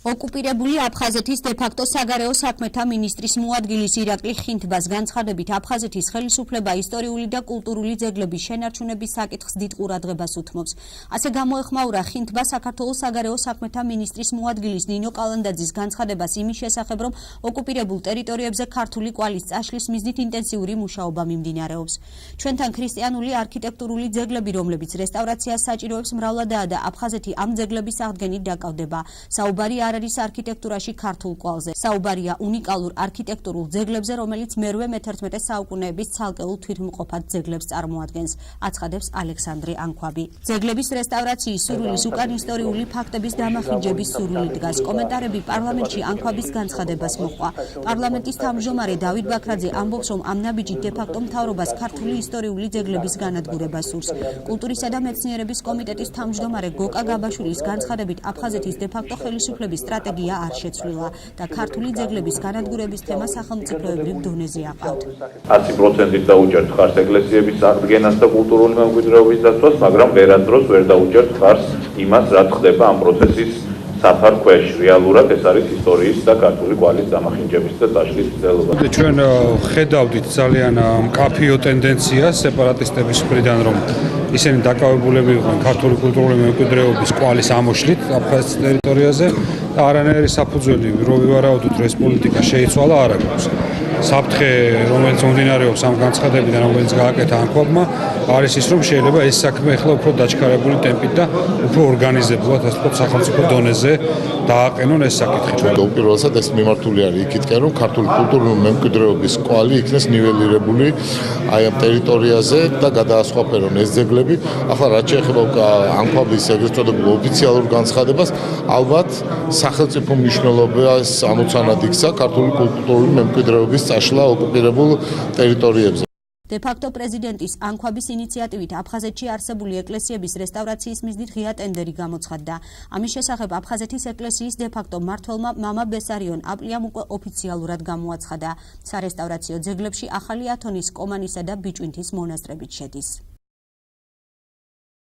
ოკუპირებული აფხაზეთის დე-ფაქტო საგარეო საქმეთა მინისტრის მოადგილის ირაკლი ხინთბას განცხადებით აფხაზეთის ხელისუფლება ისტორიული და კულტურული ძეგლების შენარჩუნების საკითხს დიდ ყურადღებას უთმობს. ასე გამოეხმაურა ხინთბა საქართველოს საგარეო საქმეთა მინისტრის მოადგილის ნინო კალანდაძის განცხადებას იმის შესახებ, რომ ოკუპირებულ ტერიტორიებზე ქართული კვალის წაშლის მიზნით ინტენსიური მუშაობა მიმდინარეობს. ჩვენთან ქრისტიანული არქიტექტურული ძეგლები, რომლებიც რესტავრაციას საჭიროებს, მრავლადაა და აფხაზეთი ამ ძეგლების აღდგენით დაკავდება. საუბარი არ არის არქიტექტურაში ქართულ კვალზე. საუბარია უნიკალურ არქიტექტურულ ძეგლებზე, რომელიც მე-11 საუკუნეების ცალკეულ თვითმყოფად ძეგლებს წარმოადგენს, აცხადებს ალექსანდრე ანქვაბი. ძეგლების რესტავრაციის სურვილის უკან ისტორიული ფაქტების დამახინჯების სურვილი დგას. კომენტარები პარლამენტში ანქვაბის განცხადებას მოჰყვა. პარლამენტის თავმჯდომარე დავით ბაქრაძე ამბობს, რომ ამ ნაბიჯით დე-ფაქტო მთავრობას ქართული ისტორიული ძეგლების განადგურება სურს. კულტურისა და მეცნიერების კომიტეტის თავმჯდომარე გოკა გაბაშვილის განცხადებით, აფხაზეთის დე-ფაქტო ხელისუფლების სტრატეგია არ შეცვლილა და ქართული ძეგლების განადგურების თემა სახელმწიფოებრივ დონეზე აყავთ. 100% დაუჭერთ ხარს ეკლესიების აღდგენას და კულტურული მემკვიდრეობის დაცვას, მაგრამ ვერასდროს ვერ დაუჭერთ ხარს იმას, რაც ხდება ამ პროცესის საფარ ქვეშ. რეალურად ეს არის ისტორიის და ქართული კვალის დამახინჯების და წაშლის მცდელობა. ჩვენ ხედავდით ძალიან მკაფიო ტენდენციას სეპარატისტების მხრიდან, რომ ისინი დაკავებულები იყვნენ ქართული კულტურული მემკვიდრეობის კვალის ამოშლით აფხაზეთის ტერიტორიაზე და არანაირი საფუძველი რო ვივარაუდოთ, რომ ეს პოლიტიკა შეიცვალა, არ აქვს. საფრთხე, რომელიც მომდინარეობს ამ განცხადებიდან, რომელიც გააკეთა ანქვაბმა, არის ის, რომ შეიძლება ეს საქმე ახლა უფრო დაჩქარებული ტემპით და უფრო ორგანიზებულად, ასე ვთქვათ, სახელმწიფო დონეზე დააყენონ ეს საკითხი. უპირველესად ეს მიმართული არის იქითკენ, რომ ქართული კულტურული მემკვიდრეობის კვალი იქნეს ნიველირებული აი ამ ტერიტორიაზე და გადაასხვაფერონ ეს ძეგლები. ახლა რაც შეეხება ანქვაბის ეგრეთ წოდებულ ოფიციალურ განცხადებას, ალბათ სახელმწიფო მნიშვნელობას ამოცანად იქცა ქართული კულტურული მემკვიდრეობის წაშლა ოკუპირებულ ტერიტორიებზე. დე-ფაქტო პრეზიდენტის ანქვაბის ინიციატივით აფხაზეთში არსებული ეკლესიების რესტავრაციის მიზნით ღია ტენდერი გამოცხადდა. ამის შესახებ აფხაზეთის ეკლესიის დე-ფაქტო მმართველმა მამა ბესარიონ აპლიამ უკვე ოფიციალურად გამოაცხადა. სარესტავრაციო ძეგლებში ახალი ათონის, კომანისა და ბიჭვინთის მონასტრებიც შედის.